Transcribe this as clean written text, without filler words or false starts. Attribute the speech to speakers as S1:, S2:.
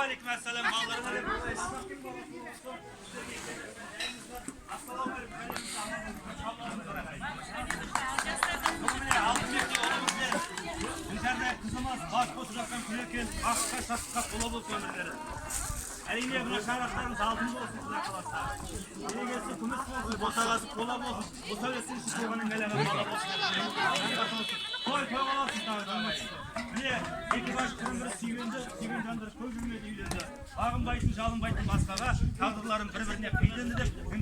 S1: Aleykümselam. Kızımız baş boşluktan küleken akşa şakşak olabı söylerleri. Eline buna şaraplarımız altında olsun size arkadaşlar. Yine gelsin kümüs olsun, bosagası kola olsun. Bu söylesin şu kovanın gelene bana olsun. Koy olasın tabii. Niye? İki baş kırmızı sivincandır, köy cümle değildi. Ağın baytın, жалın baytın başkaға, tağdırların bir-birine kıyıldı деп